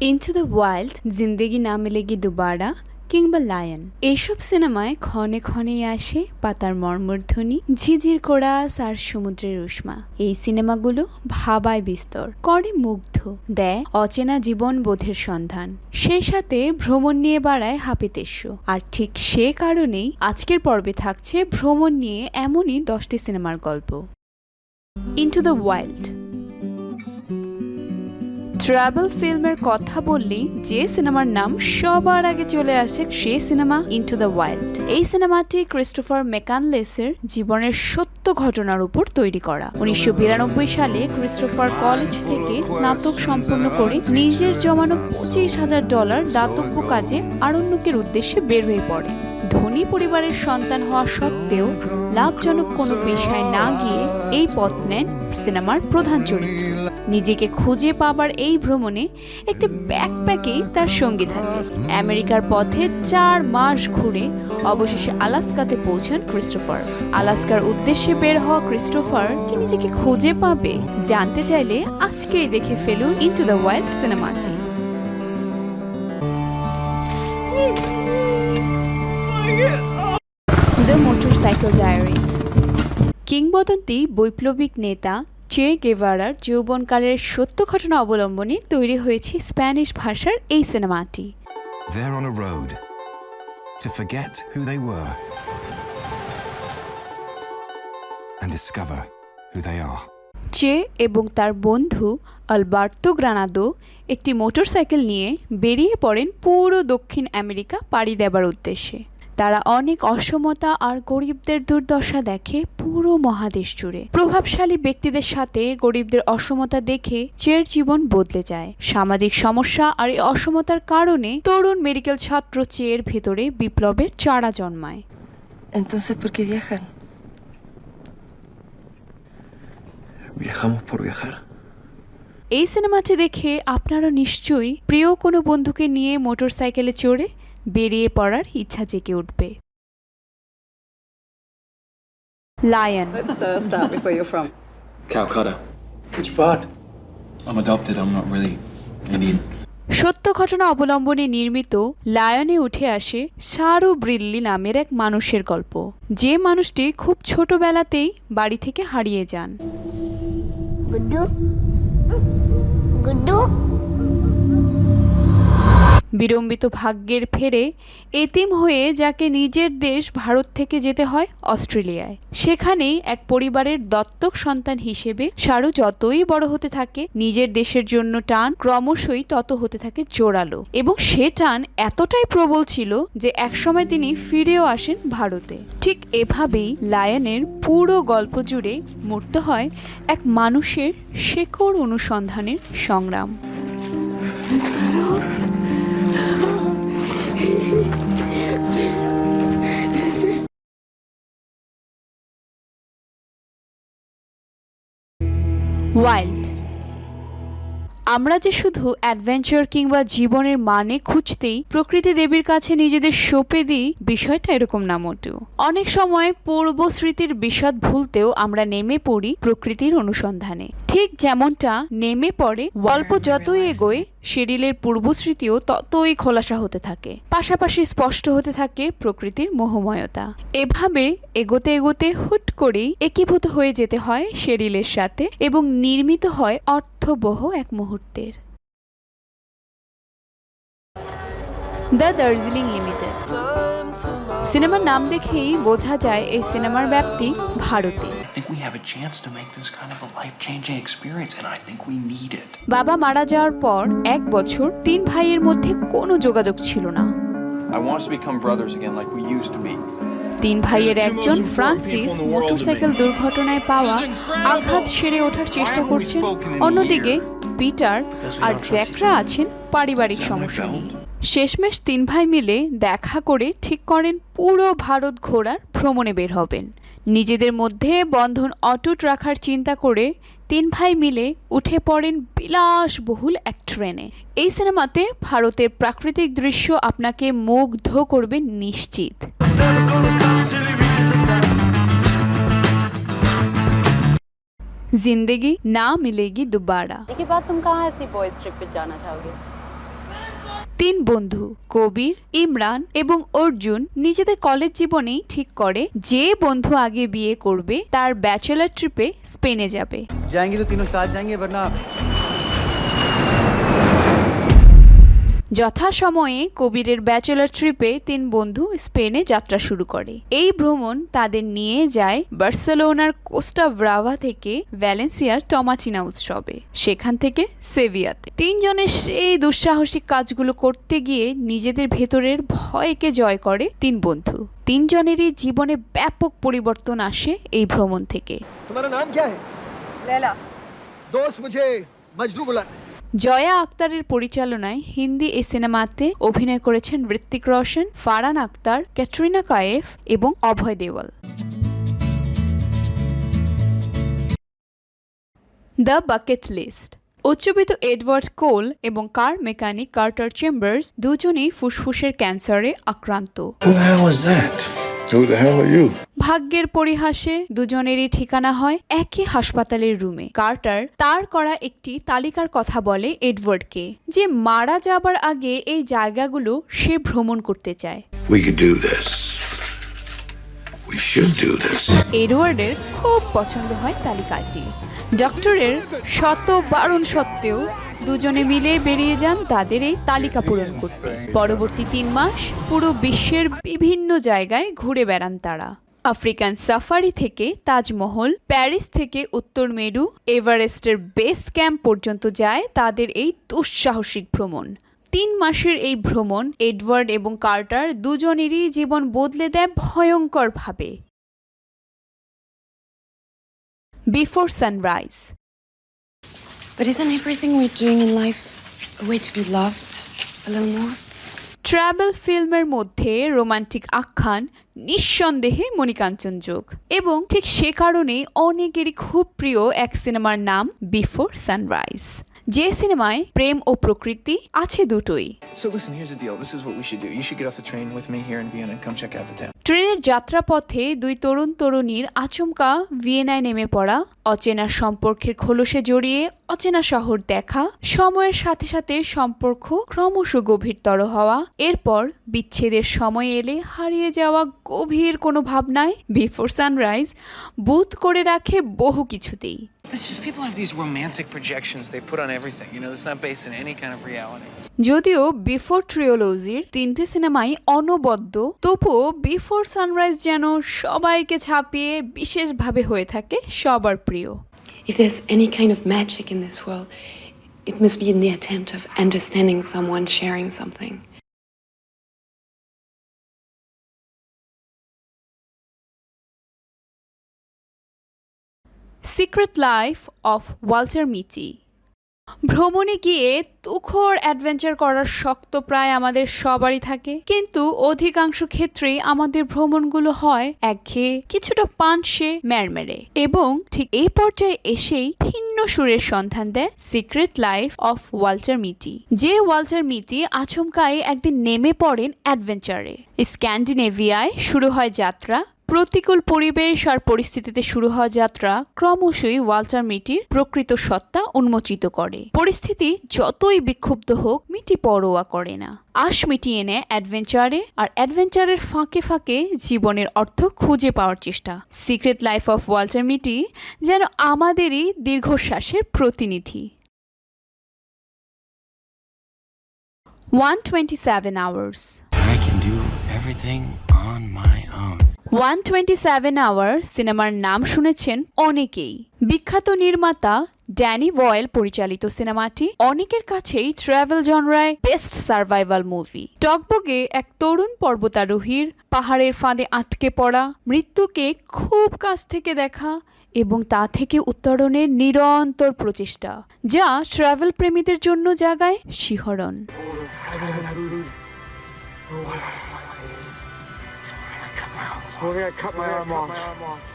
Into the wild, জিন্দেগি না মিলেগি দুবারা কিংবা lion, এসব সিনেমায় ক্ষণে ক্ষণেই আসে পাতার মর্মধ্বনি, ঝিঝির কোরাস আর সমুদ্রের উষ্মা। এই সিনেমাগুলো ভাবায় বিস্তর, করে মুগ্ধ, দেয় অচেনা জীবন বোধের সন্ধান, সে সাথে ভ্রমণ নিয়ে বাড়ায় হাপিতেস্য। আর ঠিক সে কারণেই আজকের পর্বে থাকছে ভ্রমণ নিয়ে এমনই 10টি সিনেমার গল্প। Into the wild. ট্রাভেল ফিল্মের কথা বললেই যে সিনেমার নাম সবার আগে চলে আসে সে সিনেমা ইনটু দ্য ওয়াইল্ড। এই সিনেমাটি ক্রিস্টোফার মেকানলেসের জীবনের সত্য ঘটনার উপর তৈরি করা। 1992 সালে ক্রিস্টোফার কলেজ থেকে স্নাতক সম্পন্ন করে নিজের জমানো $25,000 দাতব্য কাজে আরণ্যকের উদ্দেশ্যে বের হয়ে পড়ে। ধনী পরিবারের সন্তান হওয়া সত্ত্বেও লাভজনক কোনো পেশায় না গিয়ে এই পথ নেন সিনেমার প্রধান চরিত্র। নিজেকে খুঁজে পাবার এই ভ্রমণে একটি ব্যাকপ্যাকেই তার সঙ্গী থাকে। আমেরিকার পথে 4 মাস ঘুরে অবশেষে আলাস্কাতে পৌঁছান ক্রিস্টোফার। আলাস্কার উদ্দেশ্যে বের হওয়া ক্রিস্টোফার কি নিজেকে খুঁজে পাবে? জানতে চাইলে আজকেই দেখে ফেলুন ইনটু দ্য ওয়াইল্ড সিনেমাটি। The motorcycle diaries. কিংবদন্তি বৈপ্লবিক নেতা চে গেভারার যৌবনকালের সত্য ঘটনা অবলম্বনে তৈরি হয়েছে স্প্যানিশ ভাষার এই সিনেমাটি। They're on a road to forget who they were and discover who they are. চে এবং তার বন্ধু আলবার্তো গ্রানাদো একটি মোটরসাইকেল নিয়ে বেরিয়ে পড়েন পুরো দক্ষিণ আমেরিকা পাড়ি দেবার উদ্দেশ্যে। তারা অনেক অসমতা আর গরিবদের দুর্দশা দেখে পুরো মহাদেশ জুড়ে। প্রভাবশালী ব্যক্তিদের সাথে গরিবদের অসমতা দেখে চের জীবন বদলে যায়। সামাজিক সমস্যা আর এই অসমতার কারণে তরুণ মেডিকেল ছাত্র চের ভেতরে বিপ্লবের চারা জন্মায়। Entonces, ¿por qué viajan? Viajamos por viajar. এই সিনেমাটি দেখে আপনারা নিশ্চয়ই প্রিয় কোনো বন্ধুকে নিয়ে মোটরসাইকেলে চড়ে বেরিয়ে পড়ার ইচ্ছা জেগে উঠবে। Lion. Let's start with where you're from. Calcutta. Which part? I'm adopted. I'm not really Indian. সত্য ঘটনা অবলম্বনে নির্মিত লায়নে উঠে আসে শারু ব্রিল্লি নামের এক মানুষের গল্প, যে মানুষটি খুব ছোটবেলাতেই বাড়ি থেকে হারিয়ে যান। গুড্ডু গুড্ডু বিড়ম্বিত ভাগ্যের ফেরে এতিম হয়ে যাকে নিজের দেশ ভারত থেকে যেতে হয় অস্ট্রেলিয়ায়। সেখানেই এক পরিবারের দত্তক সন্তান হিসেবে শারু যতই বড় হতে থাকে, নিজের দেশের জন্য টান ক্রমশই তত হতে থাকে জোরালো, এবং সে টান এতটাই প্রবল ছিল যে একসময় তিনি ফিরেও আসেন ভারতে। ঠিক এভাবেই লায়নের পুরো গল্প জুড়ে মূর্ত হয় এক মানুষের শেকড় অনুসন্ধানের সংগ্রাম। ওয়াইল্ড। আমরা যে শুধু অ্যাডভেঞ্চার কিংবা জীবনের মানে খুঁজতেই প্রকৃতি দেবীর কাছে নিজেদের সঁপে দিই, বিষয়টা এরকম না মোটেও। অনেক সময় পূর্ব স্মৃতির বিশদ ভুলতেও আমরা নেমে পড়ি প্রকৃতির অনুসন্ধানে। ঠিক যেমনটা নেমে পড়ে গল্প যতই এগোয়, শেরিলের পূর্বস্মৃতিও ততই খোলাসা হতে থাকে, পাশাপাশি স্পষ্ট হতে থাকে প্রকৃতির মোহময়তা। এভাবে এগোতে এগোতে হুট করেই একীভূত হয়ে যেতে হয় শেরিলের সাথে, এবং নির্মিত হয় অর্থবহ এক মুহূর্তের। The Darjeeling limited. সিনেমার নাম দেখেই বোঝা যায় এই সিনেমার ব্যাপ্তি ভারতে। I think we have a chance to make this kind of a life-changing experience, and I think we need it. বাবা মারা যাওয়ার পর 1 বছর 3 ভাইয়ের মধ্যে কোনো যোগাযোগ ছিল না। I want us to become brothers again like we used to be. 3 ভাইয়ের একজন ফ্রান্সিস মোটরসাইকেল দুর্ঘটনায় পাওয়া আঘাত সেরে ওঠার চেষ্টা করছেন। অন্যদিকে পিটার আর জ্যাকরা আছেন পারিবারিক সমস্যা নিয়ে। শেষমেশ 3 ভাই মিলে দেখা করে ঠিক করেন পুরো ভারত ঘোরার ভ্রমণে বের হবেন। নিজেদের মধ্যে বন্ধন অটুট রাখার চিন্তা করে 3 ভাই মিলে উঠে পড়েন বিলাসবহুল এক ট্রেনে। এই সিনেমাতে ভারতের প্রাকৃতিক দৃশ্য আপনাকে মুগ্ধ করবে নিশ্চিত। जिंदगी ना मिलेगी दोबारा। इसके बाद तुम कहाँ ऐसी बॉयज ट्रिप पे जाना चाहोगे? তিন বন্ধু কবির, ইমরান এবং অর্জুন নিজেদের কলেজ জীবনেই ঠিক করে যে বন্ধু আগে বিয়ে করবে তার ব্যাচেলার ট্রিপে স্পেনে যাবে। जाएंगे तो तीनों साथ जाएंगे वरना যথাসময়ে কবিরের ব্যাচেলার ট্রিপে তিন বন্ধু স্পেনে যাত্রা শুরু করে। এই ভ্রমণ তাদের নিয়ে যায় বার্সেলোনার কোস্টা ব্রাভা থেকে ভ্যালেন্সিয়ার টমাটিনা উৎসবে, সেখান থেকে সেভিয়াতে। তিনজনের সেই দুঃসাহসিক কাজগুলো করতে গিয়ে নিজেদের ভেতরের ভয়কে জয় করে তিন বন্ধু। তিনজনেরই জীবনে ব্যাপক পরিবর্তন আসে এই ভ্রমণ থেকে। तुम्हारा नाम क्या है? लैला। दोस्त मुझे मजनू बुला। জয়া আক্তারের পরিচালনায় হিন্দি এই সিনেমাতে অভিনয় করেছেন ঋত্বিক রোশন, ফারহান আক্তার, ক্যাটরিনা কায়েফ এবং Abhay Deol. The bucket list. উচ্চবিত্ত এডওয়ার্ড কোল এবং কার মেকানিক কার্টার চেম্বার্স দুজনেই ফুসফুসের ক্যান্সারে আক্রান্ত। Who the hell is that? Who the hell are you? ভাগ্যের পরিহাসে দুজনেরই ঠিকানা হয় একই হাসপাতালের রুমে। কার্টার তার করা একটি তালিকার কথা বলে এডওয়ার্ডকে, যে মারা যাবার আগে এই জায়গাগুলো সে ভ্রমণ করতে চায়। We could do this. We should do this. এডওয়ার্ডের খুব পছন্দ হয় তালিকাটি। ডক্টরের শত বারণ সত্ত্বেও দুজনে মিলে বেরিয়ে যান তাদের এই তালিকা পূরণ করতে। পরবর্তী 3 মাস পুরো বিশ্বের বিভিন্ন জায়গায় ঘুরে বেড়ান তারা। আফ্রিকান সাফারি থেকে তাজমহল, প্যারিস থেকে উত্তর মেরু, এভারেস্টের বেস ক্যাম্প পর্যন্ত যায় তাদের এই দুঃসাহসিক ভ্রমণ। 3 মাসের এই ভ্রমণ এডওয়ার্ড এবং কার্টার দুজনেরই জীবন বদলে দেয় ভয়ঙ্করভাবে। Before sunrise. But isn't everything we're doing in life a way to be loved a little more? Travel ফিল্মের মধ্যে রোমান্টিক আখ্যান নিঃসন্দেহে মণিকাঞ্চন যোগ, এবং ঠিক সে কারণেই অনেকেরই খুব প্রিয় এক সিনেমার নাম বিফোর সানরাইজ, যে সিনেমায় প্রেম ও প্রকৃতি আছে দুটোই। So listen, here's the deal. This is what we should do. You should get off the train with me here in Vienna and come check out the town. ট্রেনের যাত্রাপথে দুই তরুণ তরুণীর আচমকা ভিয়েনায় নেমে পড়া, অচেনা সম্পর্কের খোলসে জড়িয়ে অচেনা শহর দেখা, সময়ের সাথে সাথে সম্পর্ক ক্রমশ গভীরতর হওয়া, এরপর বিচ্ছেদের সময় এলে হারিয়ে যাওয়া গভীর কোনো ভাবনায় বিফোর সানরাইজ বুথ করে রাখে বহু কিছুতেই। It's just people have these romantic projections they put on everything. You know, it's not based in any kind of reality. যদিও বিফোর ট্রিওলজির 3টে সিনেমাই অনবদ্য, তবুও বিফোর সানরাইজ যেন সবাইকে ছাপিয়ে বিশেষভাবে হয়ে থাকে সবার প্রিয়। If there's any kind of magic in this world, it must be in the attempt of understanding someone, sharing something. Secret life of Walter মিটি। ভ্রমণে গিয়ে তুখোড় অ্যাডভেঞ্চার করার শক্ত প্রায় আমাদের সবারই থাকে, কিন্তু অধিকাংশ ক্ষেত্রেই আমাদের ভ্রমণগুলো হয় একঘেয়ে, কিছুটা পানসে ম্যারমেরে, এবং ঠিক এই পর্যায়ে এসেই ভিন্ন সুরের সন্ধান দেয় সিক্রেট লাইফ অফ ওয়াল্টার মিটি, যে ওয়াল্টার মিটি আচমকাই একদিন নেমে পড়েন অ্যাডভেঞ্চারে। স্ক্যান্ডিনেভিয়ায় শুরু হয় যাত্রা। প্রতিকূল পরিবেশ আর পরিস্থিতিতে শুরু হওয়া যাত্রা ক্রমশই ওয়াল্টার মিটির প্রকৃত সত্তা উন্মোচিত করে। পরিস্থিতি যতই বিক্ষুব্ধ হোক, মিটি পরোয়া করে না, আশ মিটিয়ে নেয় অ্যাডভেঞ্চারে, আর অ্যাডভেঞ্চারের ফাঁকে ফাঁকে জীবনের অর্থ খুঁজে পাওয়ার চেষ্টা। সিক্রেট লাইফ অফ ওয়াল্টার মিটি যেন আমাদেরই দীর্ঘশ্বাসের প্রতিনিধি। 127 hours. I can do everything on my own. 127 hours সিনেমার নাম শুনেছেন অনেকেই। বিখ্যাত নির্মাতা ড্যানি বয়েল পরিচালিত সিনেমাটি অনেকের কাছেই ট্রাভেল জনরায় বেস্ট সার্ভাইভাল মুভি। টকবগে এক তরুণ পর্বতারোহীর পাহাড়ের ফাঁদে আটকে পড়া, মৃত্যুকে খুব কাছ থেকে দেখা এবং তা থেকে উত্তরণের নিরন্তর প্রচেষ্টা, যা ট্রাভেল প্রেমীদের জন্য জাগায় শিহরণ। We're gonna cut my arm off.